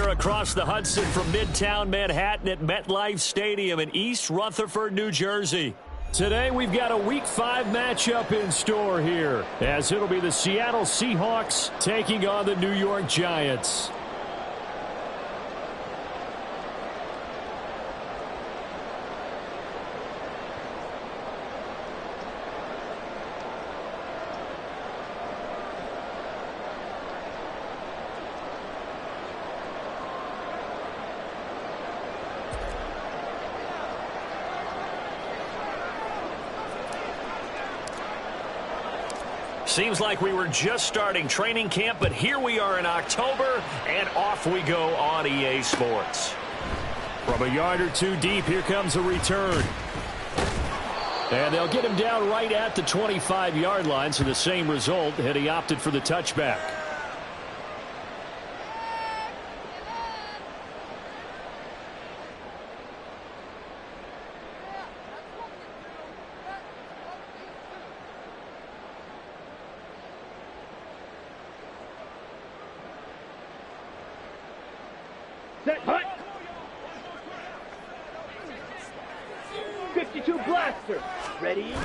here across the Hudson from Midtown Manhattan at MetLife Stadium in East Rutherford, New Jersey. Today we've got a Week 5 matchup in store here, as it'll be the Seattle Seahawks taking on the New York Giants. Seems like we were just starting training camp, but here we are in October, and off we go on EA Sports. From a yard or two deep, here comes a return. And they'll get him down right at the 25-yard line, so the same result had he opted for the touchback. Set, hut. 52 blaster. Ready?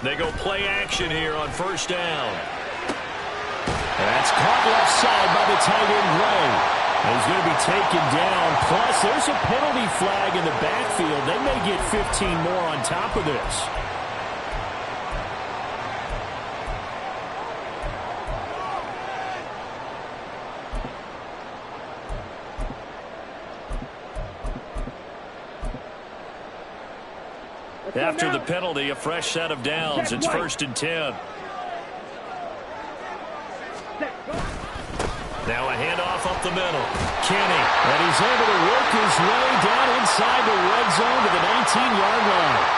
They go play action here on first down. That's caught left side by the tight end, Gray. He's going to be taken down. Plus, there's a penalty flag in the backfield. They may get 15 more on top of this. After the penalty, a fresh set of downs. It's 1st and 10. Now a handoff up the middle. Kenny. And he's able to work his way down inside the red zone to the 19-yard line.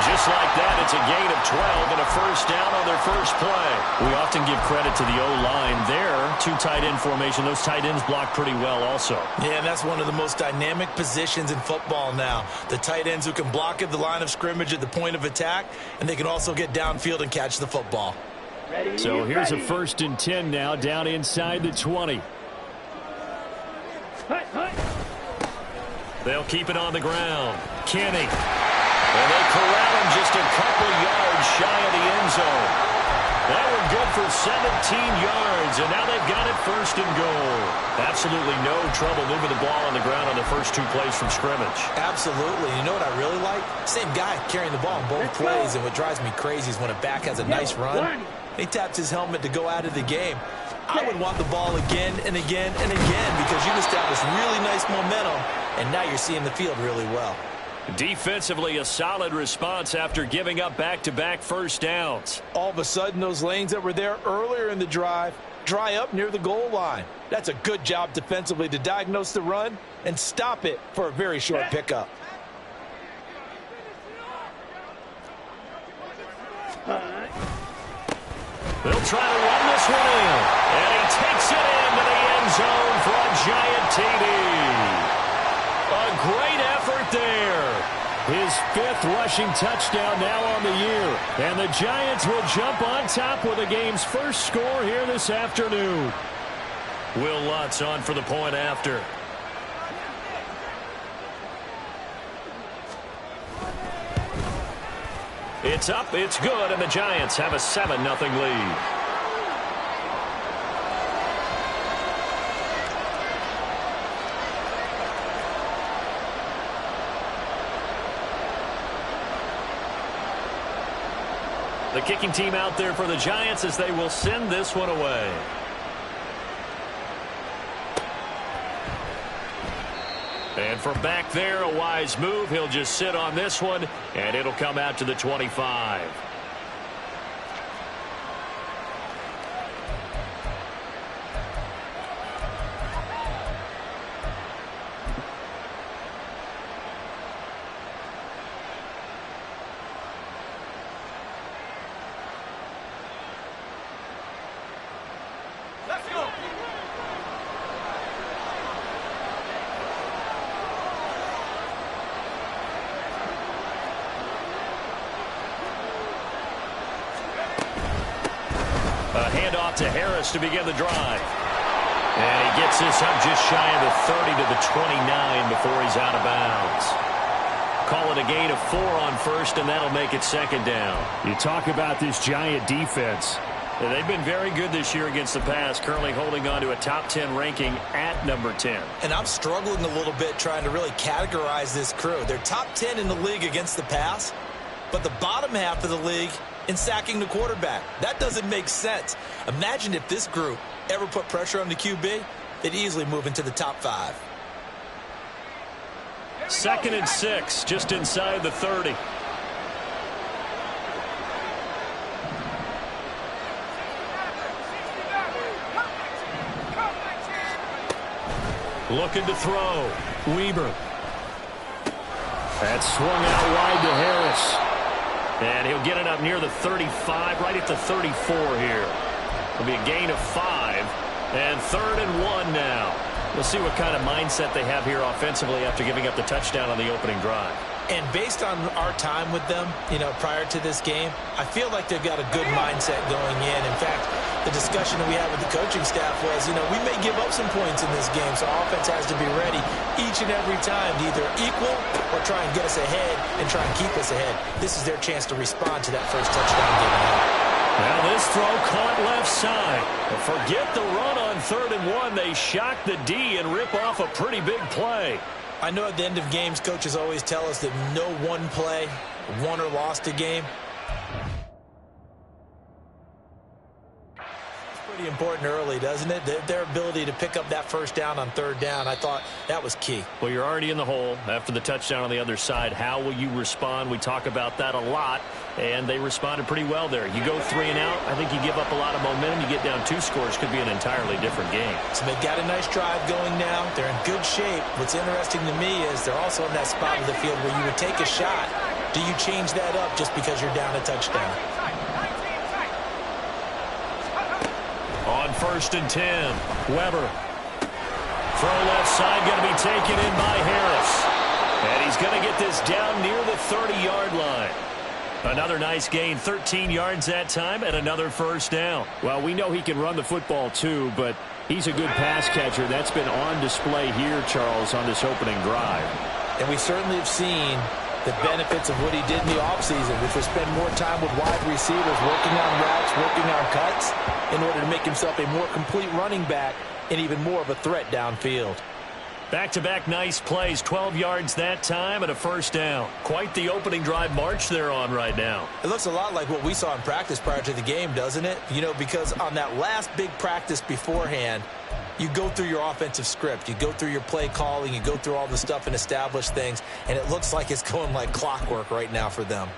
Just like that, it's a gain of 12 and a first down on their first play. We often give credit to the O-line there. 2 tight end formation. Those tight ends block pretty well also. Yeah, and that's one of the most dynamic positions in football now. The tight ends who can block at the line of scrimmage at the point of attack, and they can also get downfield and catch the football. So here's a 1st and 10 now, down inside the 20. They'll keep it on the ground. Kenny. And they corral him just a couple yards shy of the end zone. That one good for 17 yards, and now they've got it 1st and goal. Absolutely no trouble moving the ball on the ground on the first 2 plays from scrimmage. Absolutely. You know what I really like? Same guy carrying the ball in both plays, and what drives me crazy is when a back has a nice run, he taps his helmet to go out of the game. I would want the ball again and again and again because you've established really nice momentum, and now you're seeing the field really well. Defensively, a solid response after giving up back-to-back first downs. All of a sudden, those lanes that were there earlier in the drive dry up near the goal line. That's a good job defensively to diagnose the run and stop it for a very short pickup. They'll try to run this one in, and he takes it into the end zone for a giant TD. A great effort there. His 5th rushing touchdown now on the year. And the Giants will jump on top with the game's first score here this afternoon. Will Lutz on for the point after. It's up, it's good, and the Giants have a 7-0 lead. The kicking team out there for the Giants as they will send this one away. And from back there, a wise move. He'll just sit on this one, and it'll come out to the 25. A handoff to Harris to begin the drive. And he gets this up just shy of the 30 to the 29 before he's out of bounds. Call it a gain of 4 on first, and that'll make it second down. You talk about this Giant defense. They've been very good this year against the pass, currently holding on to a top 10 ranking at number 10. And I'm struggling a little bit trying to really categorize this crew. They're top 10 in the league against the pass, but the bottom half of the league in sacking the quarterback. That doesn't make sense. Imagine if this group ever put pressure on the QB, they'd easily move into the top 5. 2nd and 6, just inside the 30. Looking to throw. Weber. That's swung out wide to Harris. And he'll get it up near the 35, right at the 34 here. It'll be a gain of 5. And 3rd and 1 now. We'll see what kind of mindset they have here offensively after giving up the touchdown on the opening drive. And based on our time with them, prior to this game, I feel like they've got a good mindset going in. In fact, the discussion that we had with the coaching staff was, we may give up some points in this game, so our offense has to be ready each and every time to either equal or try and get us ahead and try and keep us ahead. This is their chance to respond to that first touchdown given up. Now this throw caught left side. But forget the run on 3rd and 1. They shock the D and rip off a pretty big play. I know at the end of games, coaches always tell us that no one play won or lost a game. Pretty important early, doesn't it? Their ability to pick up that first down on 3rd down, I thought that was key. Well, you're already in the hole after the touchdown on the other side. How will you respond? We talk about that a lot, and they responded pretty well there. You go 3 and out, I think you give up a lot of momentum. You get down 2 scores, could be an entirely different game. So they've got a nice drive going now. They're in good shape. What's interesting to me is they're also in that spot of the field where you would take a shot. Do you change that up just because you're down a touchdown? On 1st and 10, Weber. Throw left side, going to be taken in by Harris. And he's going to get this down near the 30-yard line. Another nice gain, 13 yards that time, and another first down. Well, we know he can run the football too, but he's a good pass catcher. That's been on display here, Charles, on this opening drive. And we certainly have seen the benefits of what he did in the offseason, which was spend more time with wide receivers, working on routes, working on cuts, in order to make himself a more complete running back and even more of a threat downfield. Back-to-back nice plays, 12 yards that time and a first down. Quite the opening drive march they're on right now. It looks a lot like what we saw in practice prior to the game, doesn't it? Because on that last big practice beforehand, you go through your offensive script. You go through your play calling. You go through all the stuff and establish things. And it looks like it's going like clockwork right now for them.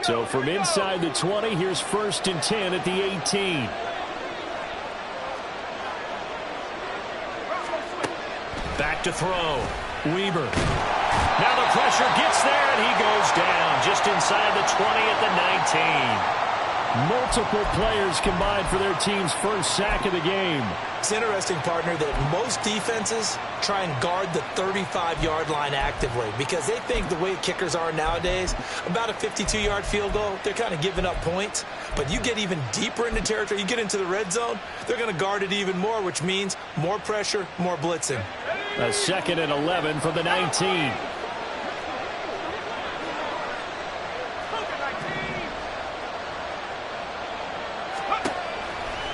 So from inside the 20, here's 1st and 10 at the 18. Back to throw. Weber. Now the pressure gets there, and he goes down just inside the 20 at the 19. Multiple players combined for their team's first sack of the game. It's interesting, partner, that most defenses try and guard the 35-yard line actively because they think the way kickers are nowadays, about a 52-yard field goal, they're kind of giving up points. But you get even deeper into territory, you get into the red zone, they're going to guard it even more, which means more pressure, more blitzing. A 2nd and 11 from the 19.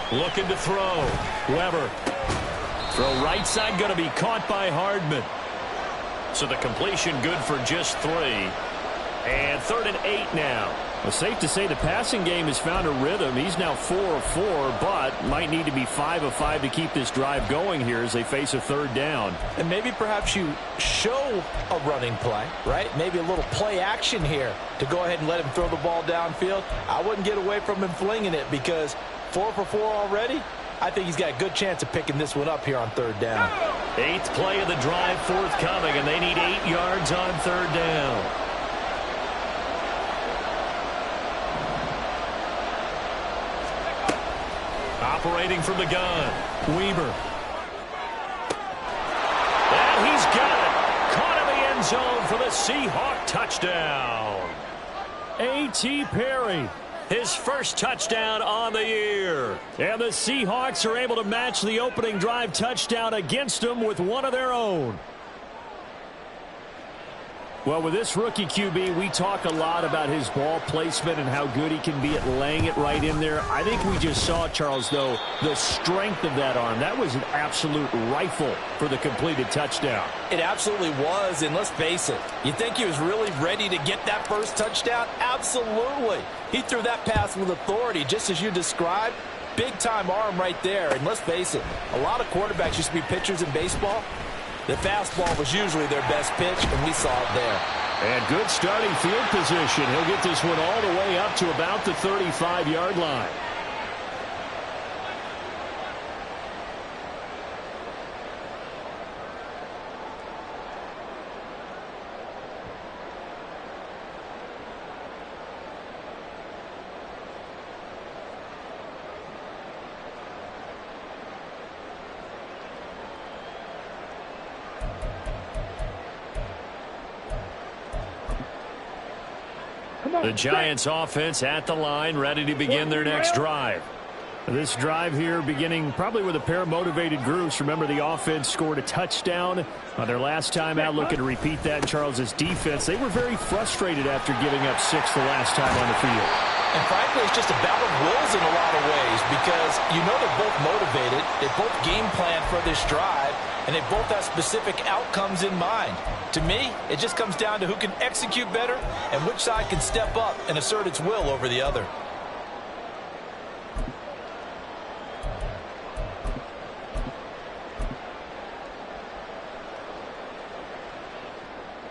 Looking to throw. Weber. Throw right side, going to be caught by Hardman. So the completion good for just 3. And 3rd and 8 now. Well, safe to say the passing game has found a rhythm. He's now 4 of 4, but might need to be 5 of 5 to keep this drive going here as they face a 3rd down. And maybe perhaps you show a running play, right? Maybe a little play action here to go ahead and let him throw the ball downfield. I wouldn't get away from him flinging it because 4 for 4 already. I think he's got a good chance of picking this one up here on 3rd down. 8th play of the drive forthcoming, and they need 8 yards on 3rd down. Operating from the gun, Weber. And he's got it. Caught in the end zone for the Seahawk touchdown. A.T. Perry his first touchdown on the year. And the Seahawks are able to match the opening drive touchdown against them with one of their own. Well, with this rookie QB, we talk a lot about his ball placement and how good he can be at laying it right in there. I think we just saw, Charles, though, the strength of that arm. That was an absolute rifle for the completed touchdown. It absolutely was, and let's face it, you think he was really ready to get that first touchdown? Absolutely. He threw that pass with authority, just as you described. Big-time arm right there, and let's face it, a lot of quarterbacks used to be pitchers in baseball. The fastball was usually their best pitch, and we saw it there. And good starting field position. He'll get this one all the way up to about the 35-yard line. The Giants offense at the line, ready to begin their next drive. This drive here beginning probably with a pair of motivated groups. Remember, the offense scored a touchdown on their last time out, looking to repeat that in Charles's defense. They were very frustrated after giving up 6 the last time on the field. And frankly, it's just a battle of wills in a lot of ways because you know they're both motivated. They both game plan for this drive, and they both have specific outcomes in mind. To me, it just comes down to who can execute better and which side can step up and assert its will over the other.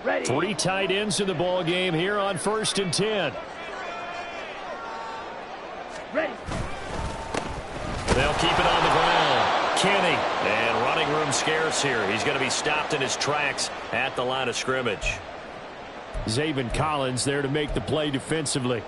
Ready. 3 tight ends in the ball game here on 1st and 10. Ready. They'll keep it on the ground. Kenny, and running room scarce here. He's going to be stopped in his tracks at the line of scrimmage. Zaven Collins there to make the play defensively.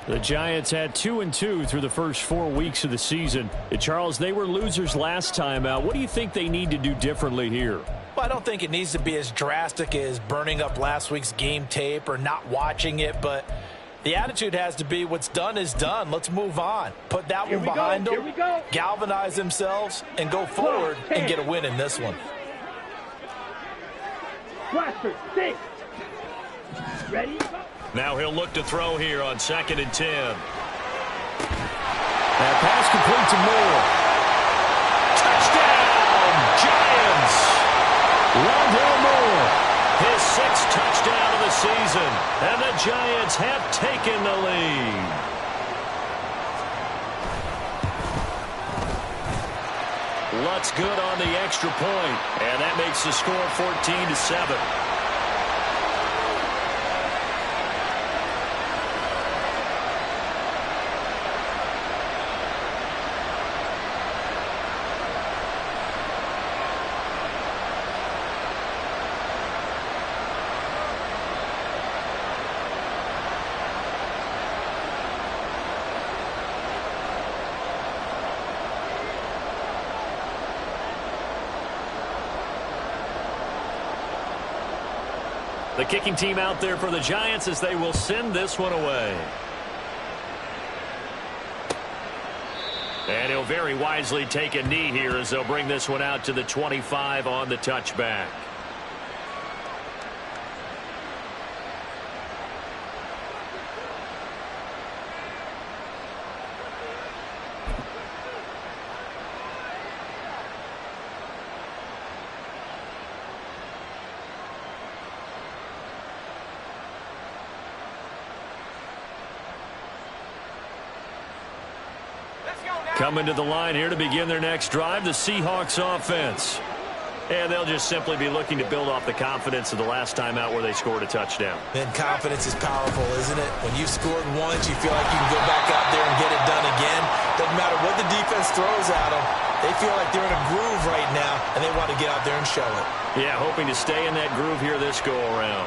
The Giants had 2-2 through the first 4 weeks of the season. And Charles, they were losers last time out. What do you think they need to do differently here? Well, I don't think it needs to be as drastic as burning up last week's game tape or not watching it, but the attitude has to be what's done is done. Let's move on. Put that one behind them, galvanize themselves, and go forward and get a win in this one. Blaster, 6. Ready? Now he'll look to throw here on 2nd and 10. That pass complete to Moore. Touchdown, Giants! Rondell Moore. His 6th touchdown of the season, and the Giants have taken the lead. Lutz good on the extra point, and that makes the score 14-7. The kicking team out there for the Giants as they will send this one away. And he'll very wisely take a knee here as they'll bring this one out to the 25 on the touchback. Coming to the line here to begin their next drive, the Seahawks offense. And they'll just simply be looking to build off the confidence of the last time out where they scored a touchdown. And confidence is powerful, isn't it? When you've scored once, you feel like you can go back out there and get it done again. Doesn't matter what the defense throws at them. They feel like they're in a groove right now, and they want to get out there and show it. Yeah, hoping to stay in that groove here this go-around.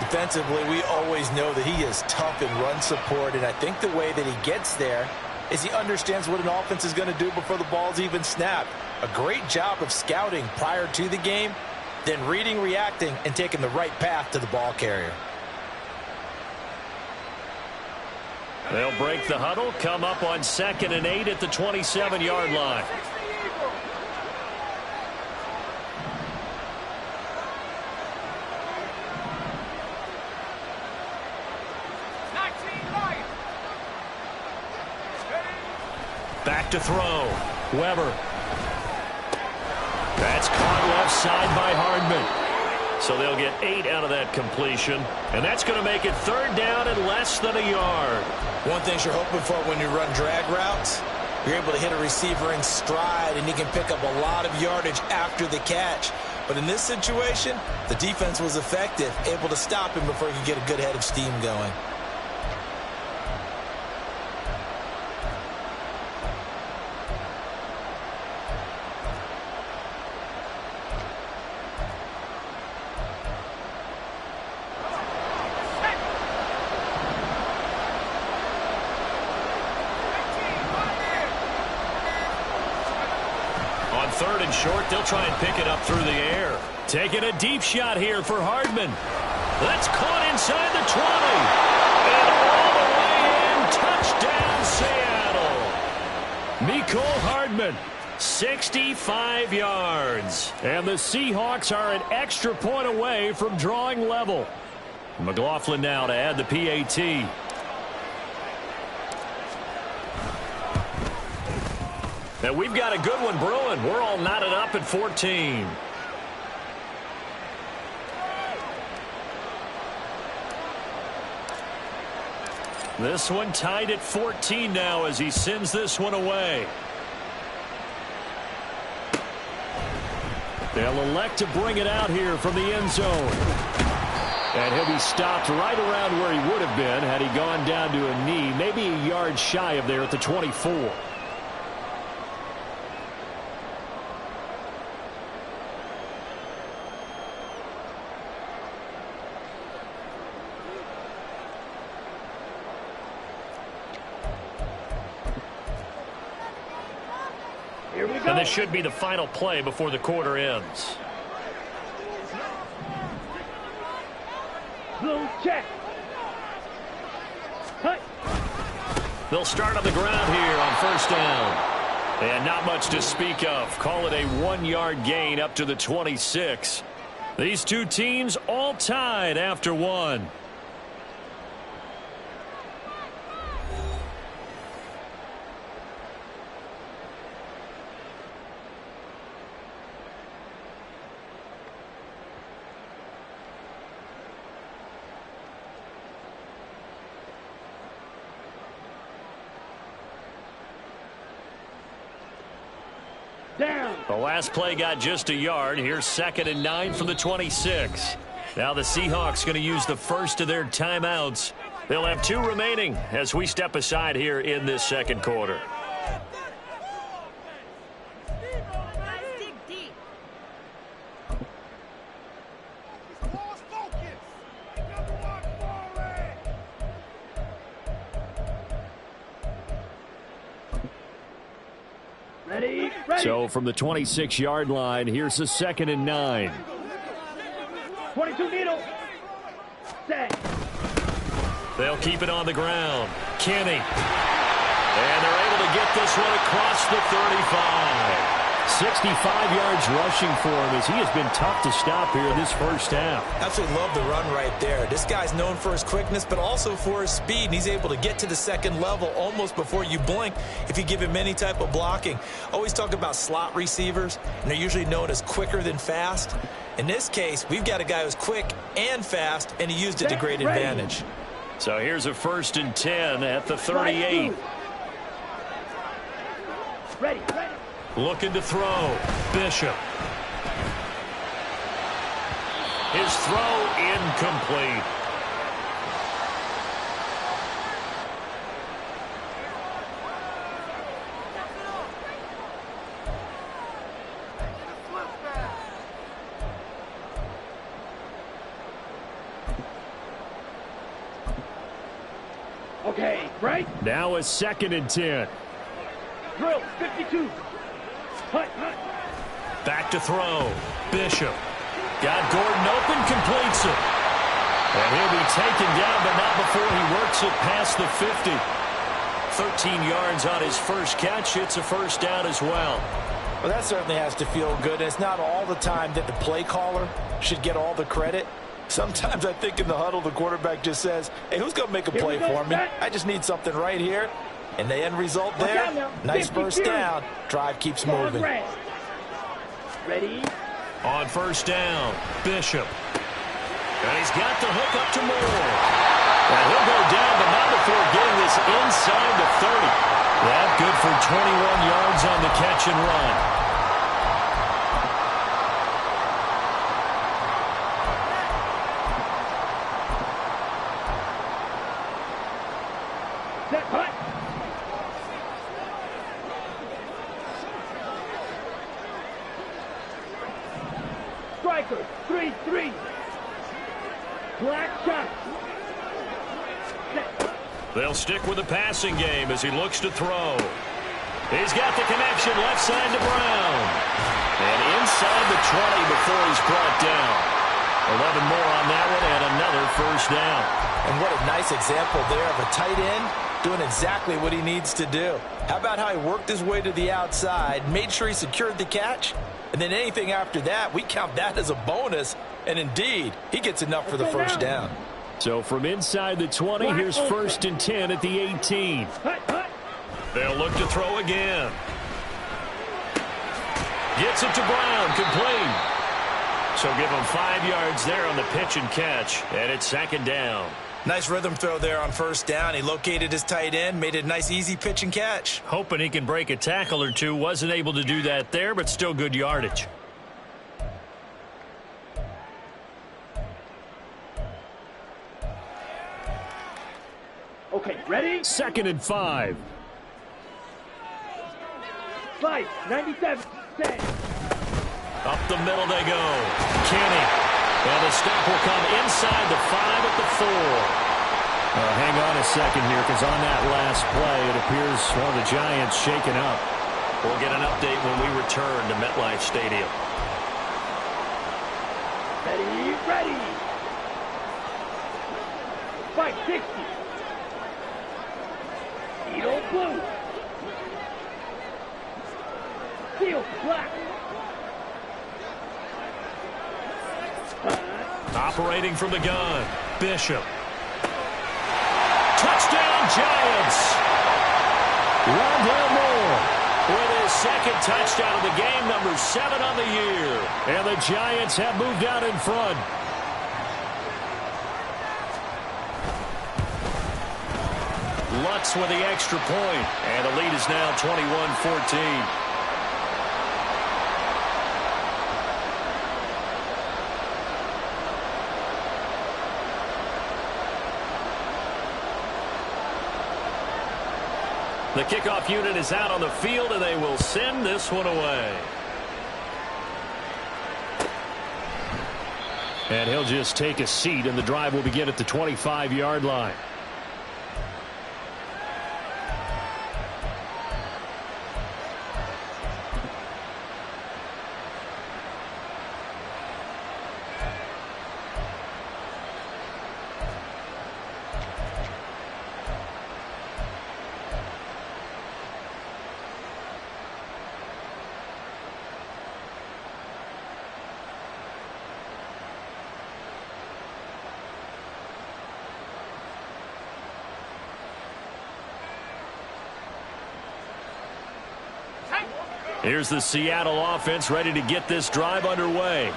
Defensively, we always know that he is tough in run support, and I think the way that he gets there is he understands what an offense is going to do before the ball's even snapped. A great job of scouting prior to the game, then reading, reacting, and taking the right path to the ball carrier. They'll break the huddle, come up on 2nd and 8 at the 27-yard line. Back to throw. Weber. That's caught left side by Hardman. So they'll get 8 out of that completion. And that's going to make it 3rd down and less than a yard. One thing you're hoping for when you run drag routes, you're able to hit a receiver in stride, and he can pick up a lot of yardage after the catch. But in this situation, the defense was effective, able to stop him before he could get a good head of steam going. On 3rd and short, they'll try and pick it up through the air. Taking a deep shot here for Hardman. That's caught inside the 20. And all the way in. Touchdown, Seattle. Mecole Hardman, 65 yards. And the Seahawks are an extra point away from drawing level. McLaughlin now to add the PAT. And we've got a good one brewing. We're all knotted up at 14. This one tied at 14 now as he sends this one away. They'll elect to bring it out here from the end zone. And he'll be stopped right around where he would have been had he gone down to a knee, maybe a yard shy of there at the 24. And this should be the final play before the quarter ends. Blue check. Hut. They'll start on the ground here on 1st down. And not much to speak of. Call it a 1-yard gain up to the 26. These two teams all tied after 1. Down. The last play got just a yard. Here's 2nd and 9 from the 26. Now the Seahawks going to use the first of their timeouts. They'll have 2 remaining as we step aside here in this 2nd quarter. Ready. So from the 26-yard line, here's the 2nd and 9. 22 needle. Set. They'll keep it on the ground. Kenny. And they're able to get this one across the 35. 65 yards rushing for him as he has been tough to stop here in this first half. Absolutely love the run right there. This guy's known for his quickness, but also for his speed. And he's able to get to the 2nd level almost before you blink if you give him any type of blocking. Always talk about slot receivers, and they're usually known as quicker than fast. In this case, we've got a guy who's quick and fast, and he used it to great advantage. So here's a 1st and 10 at the 38. Ready. Looking to throw. Bishop. His throw incomplete. Okay, right. Now a 2nd and 10. Drill, 52. Hut. Back to throw. Bishop. Got Gordon open, completes it. And he'll be taken down, but not before he works it past the 50. 13 yards on his first catch. It's a first down as well. Well, that certainly has to feel good. And it's not all the time that the play caller should get all the credit. Sometimes I think in the huddle, the quarterback just says, hey, who's going to make a play for me? I just need something right here. And the end result there, nice first down. Drive keeps moving. Ready? On first down, Bishop. And he's got the hook up to Moore. And he'll go down, but not before getting this inside the 30. That good for 21 yards on the catch and run. Set, hut. Striker, 3-3. Black shot. Set. They'll stick with the passing game as he looks to throw. He's got the connection left side to Brown. And inside the 20 before he's brought down. 11 more on that one and another first down. And what a nice example there of a tight end doing exactly what he needs to do. How about how he worked his way to the outside, made sure he secured the catch, and then anything after that, we count that as a bonus. And indeed, he gets enough for the first down. So from inside the 20, here's first and 10 at the 18. They'll look to throw again. Gets it to Brown, complete. So give him 5 yards there on the pitch and catch, and it's second down. Nice rhythm throw there on first down. He located his tight end, made it a nice easy pitch and catch. Hoping he can break a tackle or two. Wasn't able to do that there, but still good yardage. Okay, ready? Second and 5. 5, 97, set. Up the middle they go. Kenny. And the stop will come inside the 5 at the 4. Hang on a second here, because on that last play, it appears one of the Giants shaken up. We'll get an update when we return to MetLife Stadium. Ready, ready. 560. Eagle blue. Steel black. Operating from the gun, Bishop. Touchdown, Giants! Rondell Moore with his second touchdown of the game, number 7 on the year. And the Giants have moved out in front. Lutz with the extra point, and the lead is now 21-14. The kickoff unit is out on the field, and they will send this one away. And he'll just take a seat, and the drive will begin at the 25-yard line. Here's the Seattle offense ready to get this drive underway.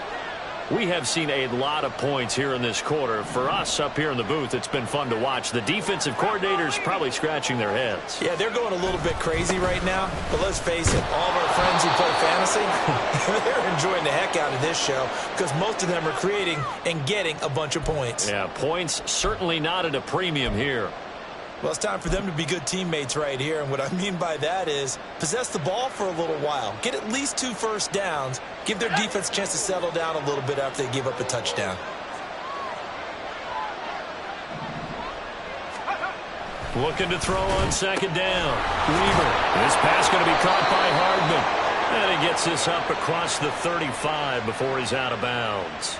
We have seen a lot of points here in this quarter. For us up here in the booth, it's been fun to watch. The defensive coordinators probably scratching their heads. Yeah, they're going a little bit crazy right now. But let's face it, all of our friends who play fantasy, they're enjoying the heck out of this show because most of them are creating and getting a bunch of points. Yeah, points certainly not at a premium here. Well, it's time for them to be good teammates right here. And what I mean by that is possess the ball for a little while. Get at least 2 first downs. Give their defense a chance to settle down a little bit after they give up a touchdown. Looking to throw on second down. Weaver. This pass going to be caught by Hardman. And he gets this up across the 35 before he's out of bounds.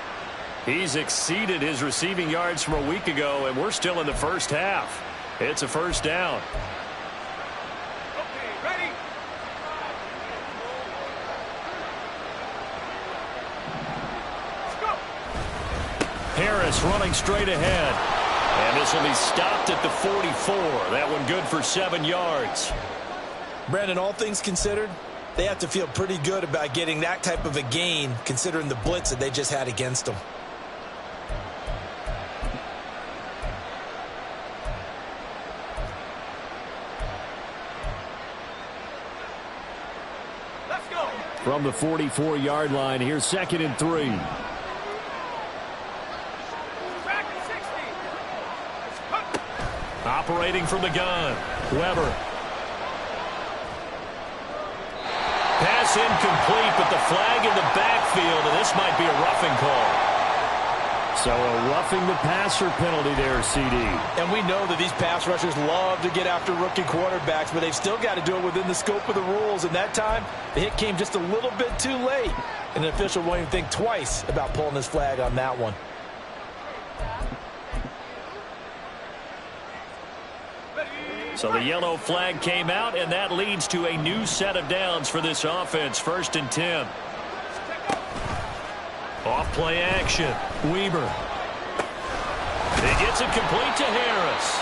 He's exceeded his receiving yards from a week ago, and we're still in the first half. It's a first down. pass running straight ahead. And this will be stopped at the 44. That one good for 7 yards. Brandon, all things considered, they have to feel pretty good about getting that type of a gain considering the blitz that they just had against them. From the 44-yard line, here's 2nd and 3. Operating from the gun, Weber. Pass incomplete, but the flag in the backfield, and this might be a roughing call. So a roughing the passer penalty there, CD. And we know that these pass rushers love to get after rookie quarterbacks, but they've still got to do it within the scope of the rules. And that time, the hit came just a little bit too late. And the official won't even think twice about pulling his flag on that one. So the yellow flag came out, and that leads to a new set of downs for this offense. 1st and 10. Off play action. Weber. He gets it complete to Harris.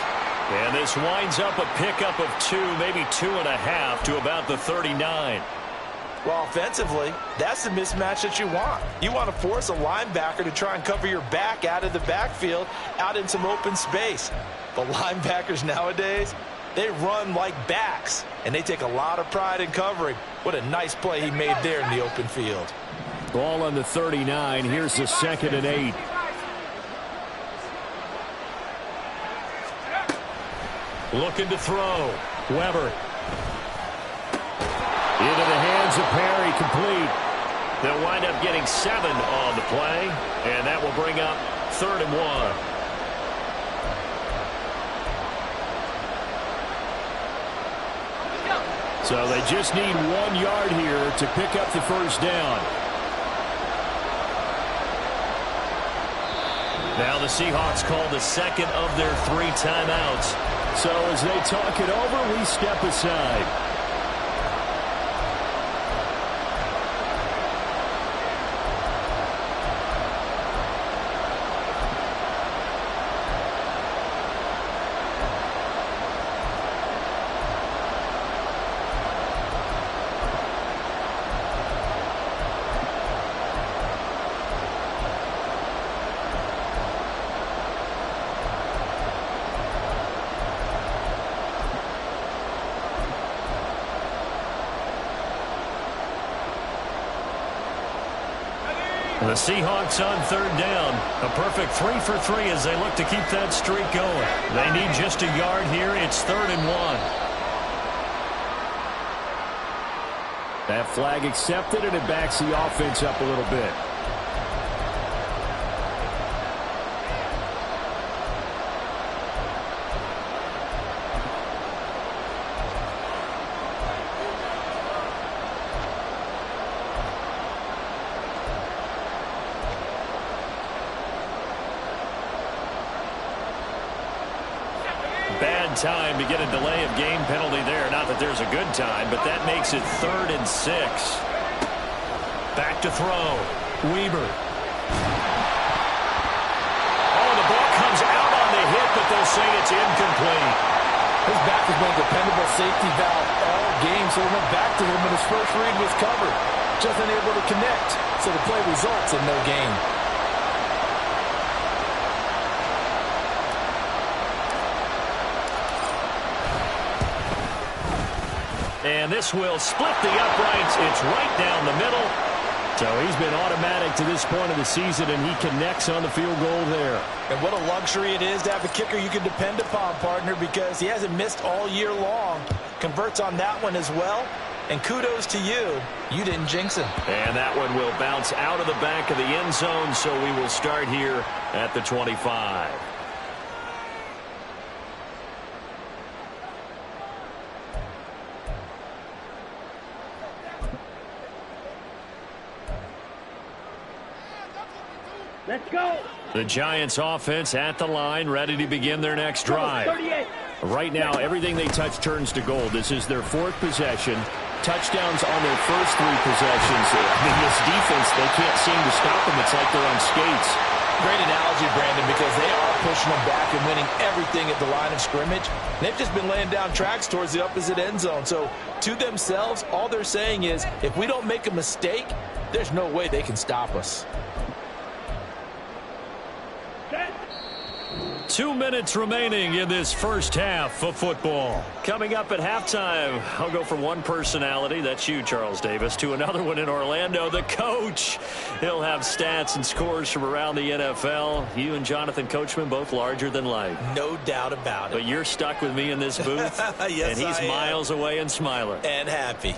And this winds up a pickup of 2, maybe 2.5 to about the 39. Well, offensively, that's the mismatch that you want. You want to force a linebacker to try and cover your back out of the backfield, out in some open space. But linebackers nowadays, they run like backs, and they take a lot of pride in covering. What a nice play he made there in the open field. Ball on the 39. Here's the 2nd and 8. Looking to throw. Weber. Into the hands of Perry, complete. They'll wind up getting 7 on the play, and that will bring up 3rd and 1. So they just need 1 yard here to pick up the first down. Now the Seahawks call the 2nd of their 3 timeouts. So as they talk it over, we step aside. The Seahawks on 3rd down. A perfect 3 for 3 as they look to keep that streak going. They need just a yard here. It's 3rd and 1. That flag accepted, and it backs the offense up a little bit. Bad time to get a delay of game penalty there. Not that there's a good time, but that makes it 3rd and 6. Back to throw. Weber. Oh, the ball comes out on the hit, but they'll say it's incomplete. His back has been a dependable safety valve all game, so he went back to him when his first read was covered. Just unable to connect, so the play results in no gain. And this will split the uprights. It's right down the middle. So he's been automatic to this point of the season, and he connects on the field goal there. And what a luxury it is to have a kicker you can depend upon, partner, because he hasn't missed all year long. Converts on that one as well. And kudos to you. You didn't jinx him. And that one will bounce out of the back of the end zone, so we will start here at the 25. Let's go. The Giants offense at the line, ready to begin their next drive. Right now, everything they touch turns to gold. This is their 4th possession. Touchdowns on their first 3 possessions. I mean, this defense, they can't seem to stop them. It's like they're on skates. Great analogy, Brandon, because they are pushing them back and winning everything at the line of scrimmage. They've just been laying down tracks towards the opposite end zone. So to themselves, all they're saying is, if we don't make a mistake, there's no way they can stop us. 2 minutes remaining in this first half of football. Coming up at halftime, I'll go from one personality, that's you, Charles Davis, to another one in Orlando, the coach. He'll have stats and scores from around the NFL. You and Jonathan Coachman, both larger than life. No doubt about it. But you're stuck with me in this booth, yes, and he's miles away and smiling. And happy.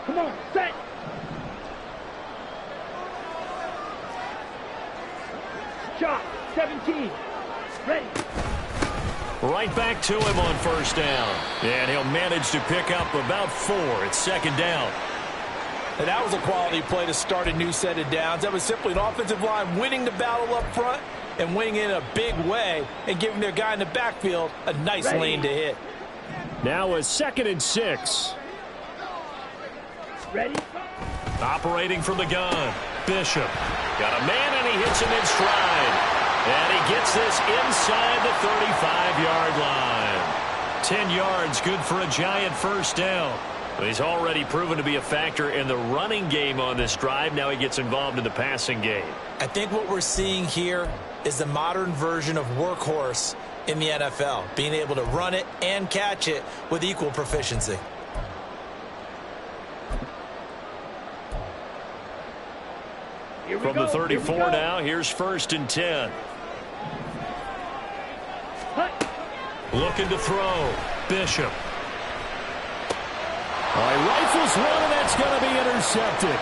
Come on, set. Shot, 17. Ready. Right back to him on first down. And he'll manage to pick up about 4. It's second down. And that was a quality play to start a new set of downs. That was simply an offensive line winning the battle up front and winning in a big way and giving their guy in the backfield a nice lane to hit. Now a 2nd and 6. Ready. Operating from the gun. Bishop. Got a man, and he hits him in stride. And he gets this inside the 35-yard line. 10 yards, good for a Giant first down. He's already proven to be a factor in the running game on this drive. Now he gets involved in the passing game. I think what we're seeing here is the modern version of workhorse in the NFL, being able to run it and catch it with equal proficiency. From the 34 now, here's 1st and 10. Looking to throw. Bishop. He rifles one, and that's going to be intercepted.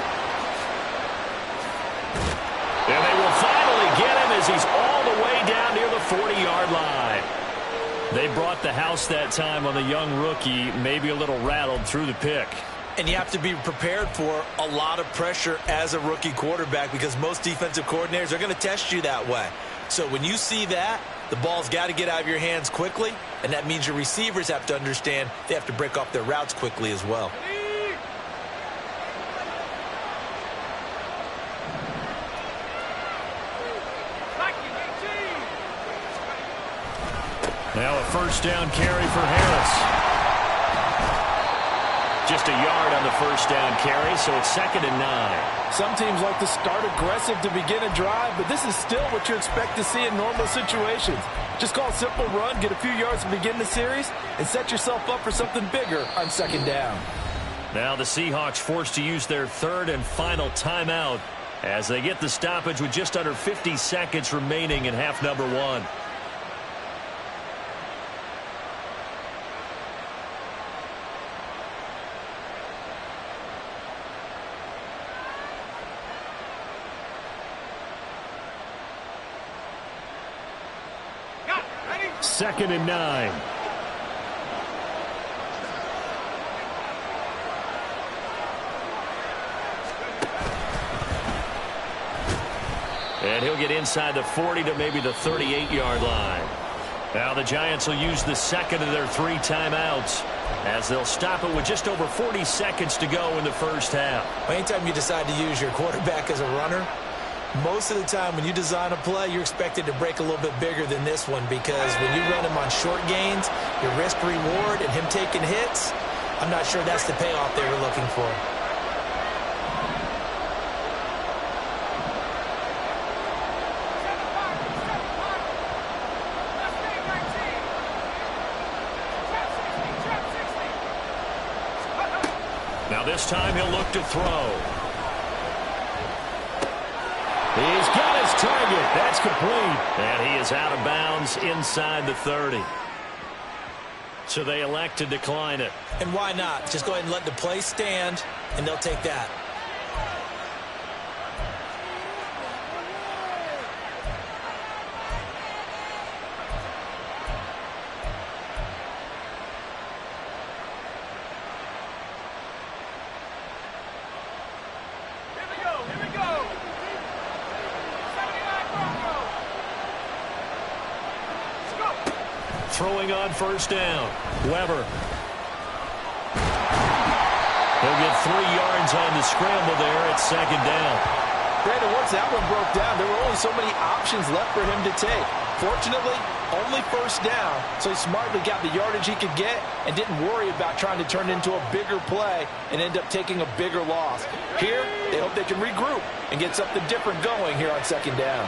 And they will finally get him as he's all the way down near the 40-yard line. They brought the house that time on the young rookie, maybe a little rattled through the pick. And you have to be prepared for a lot of pressure as a rookie quarterback because most defensive coordinators are going to test you that way. So when you see that, the ball's got to get out of your hands quickly, and that means your receivers have to understand they have to break off their routes quickly as well. Now a first down carry for Harris. Just a yard on the first down carry, so it's 2nd and 9. Some teams like to start aggressive to begin a drive, but this is still what you expect to see in normal situations. Just call a simple run, get a few yards to begin the series, and set yourself up for something bigger on 2nd down. Now the Seahawks forced to use their 3rd and final timeout as they get the stoppage with just under 50 seconds remaining in half number 1. Second and 9. And he'll get inside the 40 to maybe the 38-yard line. Now the Giants will use the 2nd of their 3 timeouts as they'll stop it with just over 40 seconds to go in the first half. Anytime you decide to use your quarterback as a runner, most of the time when you design a play, you're expected to break a little bit bigger than this one because when you run him on short gains, your risk-reward and him taking hits, I'm not sure that's the payoff they were looking for. Now this time he'll look to throw. He's got his target. That's complete. And he is out of bounds inside the 30. So they elect to decline it. And why not? Just go ahead and let the play stand, and they'll take that. Throwing on first down. Weber. He'll get 3 yards on the scramble there at second down. Brandon, once that one broke down, there were only so many options left for him to take. Fortunately, only first down, so he smartly got the yardage he could get and didn't worry about trying to turn it into a bigger play and end up taking a bigger loss. Here, they hope they can regroup and get something different going here on second down.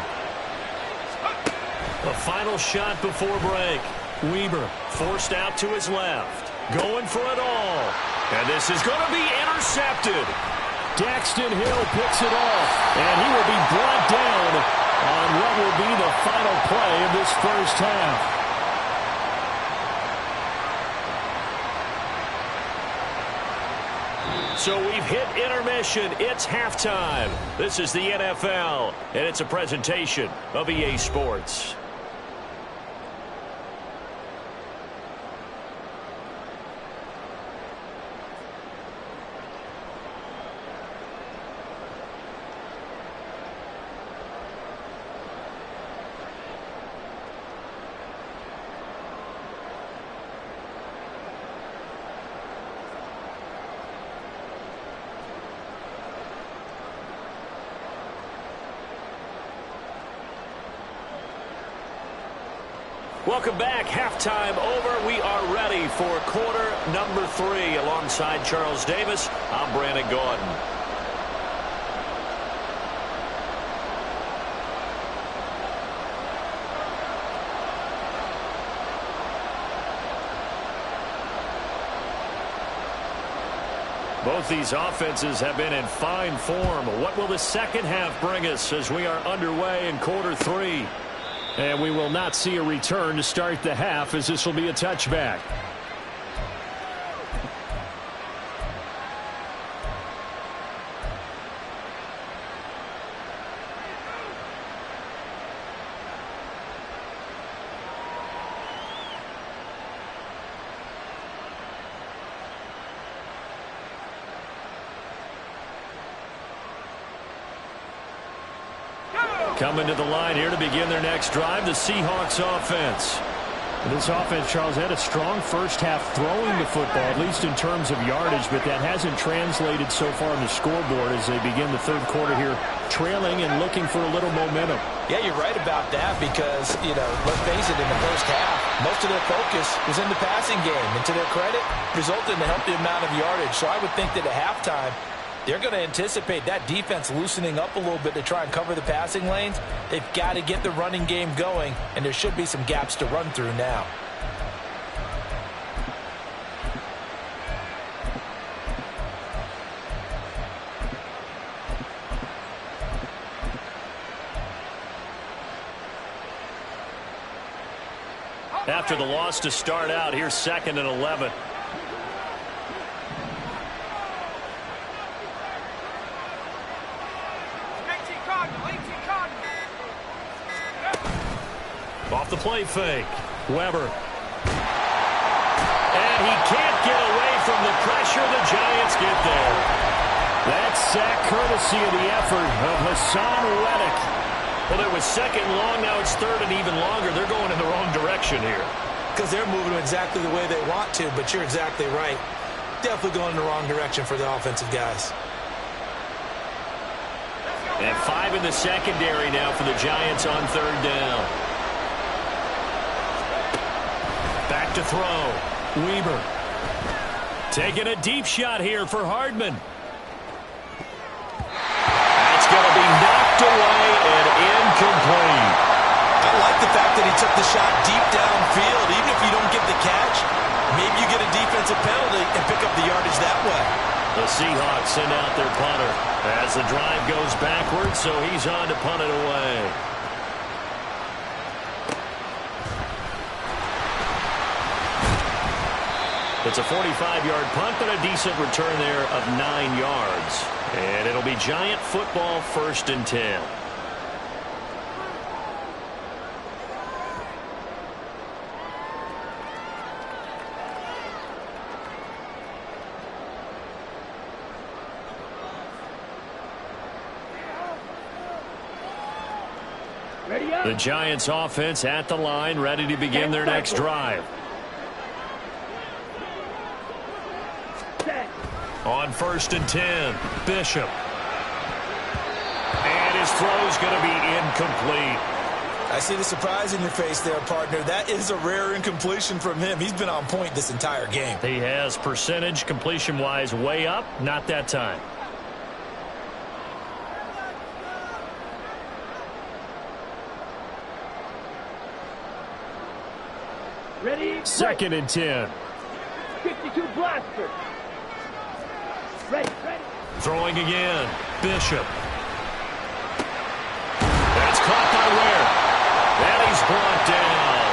The final shot before break. Weber forced out to his left. Going for it all. And this is going to be intercepted. Daxton Hill picks it off. And he will be brought down on what will be the final play of this first half. So we've hit intermission. It's halftime. This is the NFL, and it's a presentation of EA Sports. Welcome back. Halftime over. We are ready for quarter number 3. Alongside Charles Davis, I'm Brandon Gaudin. Both these offenses have been in fine form. What will the second half bring us as we are underway in quarter 3? And we will not see a return to start the half, as this will be a touchback. Coming to the line here to begin their next drive, the Seahawks offense. This offense, Charles, had a strong first half throwing the football, at least in terms of yardage, but that hasn't translated so far on the scoreboard as they begin the third quarter here, trailing and looking for a little momentum. Yeah, you're right about that because, let's face it, in the first half, most of their focus was in the passing game. And to their credit, resulted in a healthy amount of yardage. So I would think that at halftime, they're going to anticipate that defense loosening up a little bit to try and cover the passing lanes. They've got to get the running game going, and there should be some gaps to run through now. After the loss to start out, here's 2nd and 11. Off the play fake. Weber. And he can't get away from the pressure. The Giants get there. That's sack courtesy of the effort of Hassan Reddick. Well, it was 2nd and long. Now it's 3rd and even longer. They're going in the wrong direction here. Because they're moving exactly the way they want to, but you're exactly right. Definitely going in the wrong direction for the offensive guys. And 5 in the secondary now for the Giants on 3rd down. Back to throw. Weber. Taking a deep shot here for Hardman. That's going to be knocked away and incomplete. I like the fact that he took the shot deep downfield. Even if you don't get the catch, maybe you get a defensive penalty and pick up the yardage that way. The Seahawks send out their punter as the drive goes backwards, so he's on to punt it away. It's a 45-yard punt, but a decent return there of 9 yards. And it'll be Giant football, 1st and 10. The Giants offense at the line, ready to begin their next drive. On 1st and 10, Bishop. And his throw's going to be incomplete. I see the surprise in your face there, partner. That is a rare incompletion from him. He's been on point this entire game. He has percentage completion-wise way up. Not that time. Ready? 2nd and 10. 52 blaster. Ready. Throwing again. Bishop. That's caught by Ware. And he's brought down.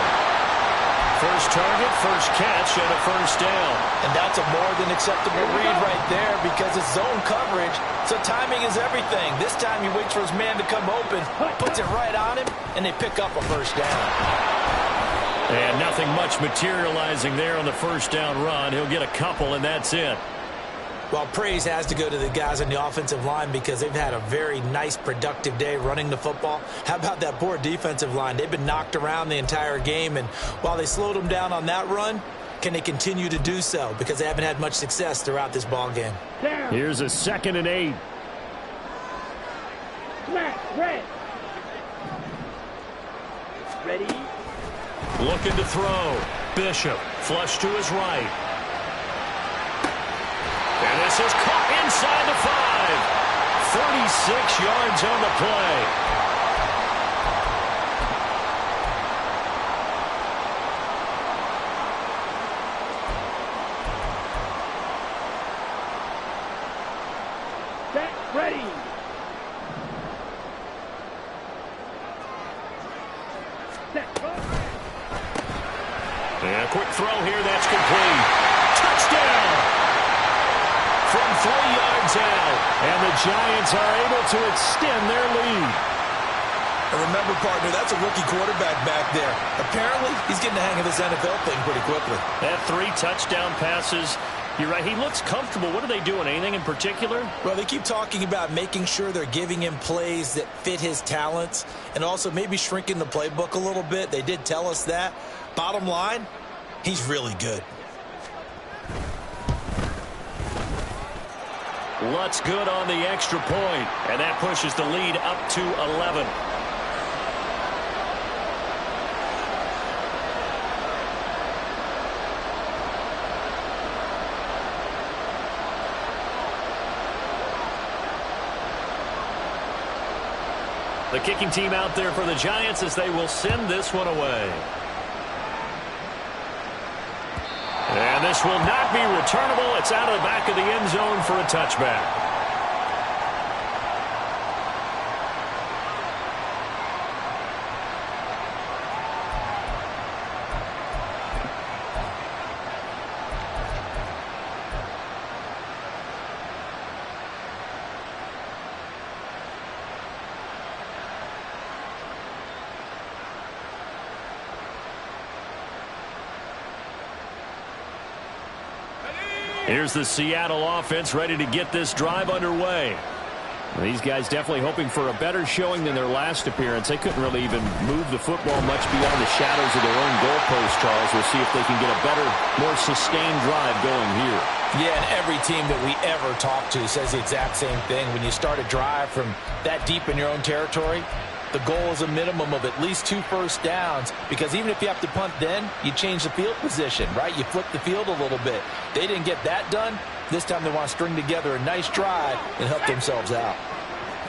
First target, first catch, and a first down. And that's a more than acceptable read right there because it's zone coverage, so timing is everything. This time he waits for his man to come open, puts it right on him, and they pick up a first down. And nothing much materializing there on the first down run. He'll get a couple, and that's it. Well, praise has to go to the guys on the offensive line because they've had a very nice, productive day running the football. How about that poor defensive line? They've been knocked around the entire game, and while they slowed them down on that run, can they continue to do so? Because they haven't had much success throughout this ball game. Here's a 2nd and 8. Smash. Ready. Looking to throw. Bishop. Flush to his right. And this is caught inside the 5. 46 yards on the play. Set. Ready. Set. And a quick throw here. That's complete. Touchdown. From 3 yards out. And the Giants are able to extend their lead. And remember, partner, that's a rookie quarterback back there. Apparently, he's getting the hang of this NFL thing pretty quickly. That 3 touchdown passes. You're right. He looks comfortable. What are they doing? Anything in particular? Well, they keep talking about making sure they're giving him plays that fit his talents and also maybe shrinking the playbook a little bit. They did tell us that. Bottom line, he's really good. Lutt's good on the extra point, and that pushes the lead up to 11. The kicking team out there for the Giants as they will send this one away. And this will not be returnable. It's out of the back of the end zone for a touchback. Here's the Seattle offense ready to get this drive underway. These guys definitely hoping for a better showing than their last appearance. They couldn't really even move the football much beyond the shadows of their own goalpost, Charles. We'll see if they can get a better, more sustained drive going here. Yeah, and every team that we ever talk to says the exact same thing. When you start a drive from that deep in your own territory, the goal is a minimum of at least 2 first downs, because even if you have to punt then, you change the field position, right? You flip the field a little bit. They didn't get that done. This time they want to string together a nice drive and help themselves out.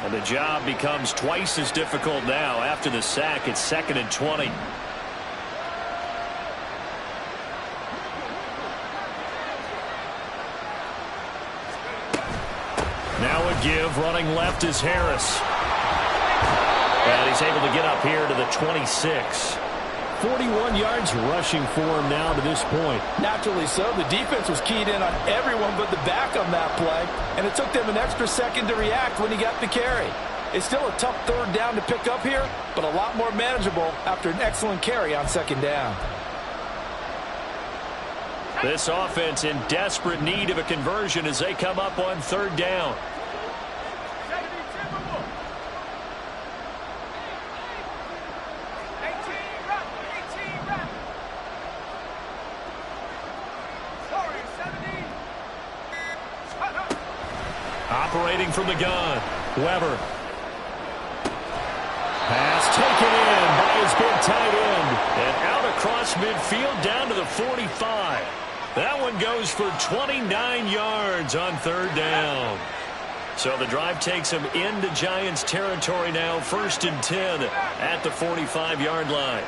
And the job becomes twice as difficult now. After the sack, it's 2nd and 20. Now a give. Running left is Harris. And he's able to get up here to the 26. 41 yards rushing for him now to this point. Naturally so. The defense was keyed in on everyone but the back on that play, and it took them an extra second to react when he got the carry. It's still a tough 3rd down to pick up here, but a lot more manageable after an excellent carry on 2nd down. This offense in desperate need of a conversion as they come up on 3rd down. Operating from the gun, Weber. Pass taken in by his big tight end. And out across midfield down to the 45. That one goes for 29 yards on third down. So the drive takes him into Giants territory now. 1st and 10 at the 45-yard line.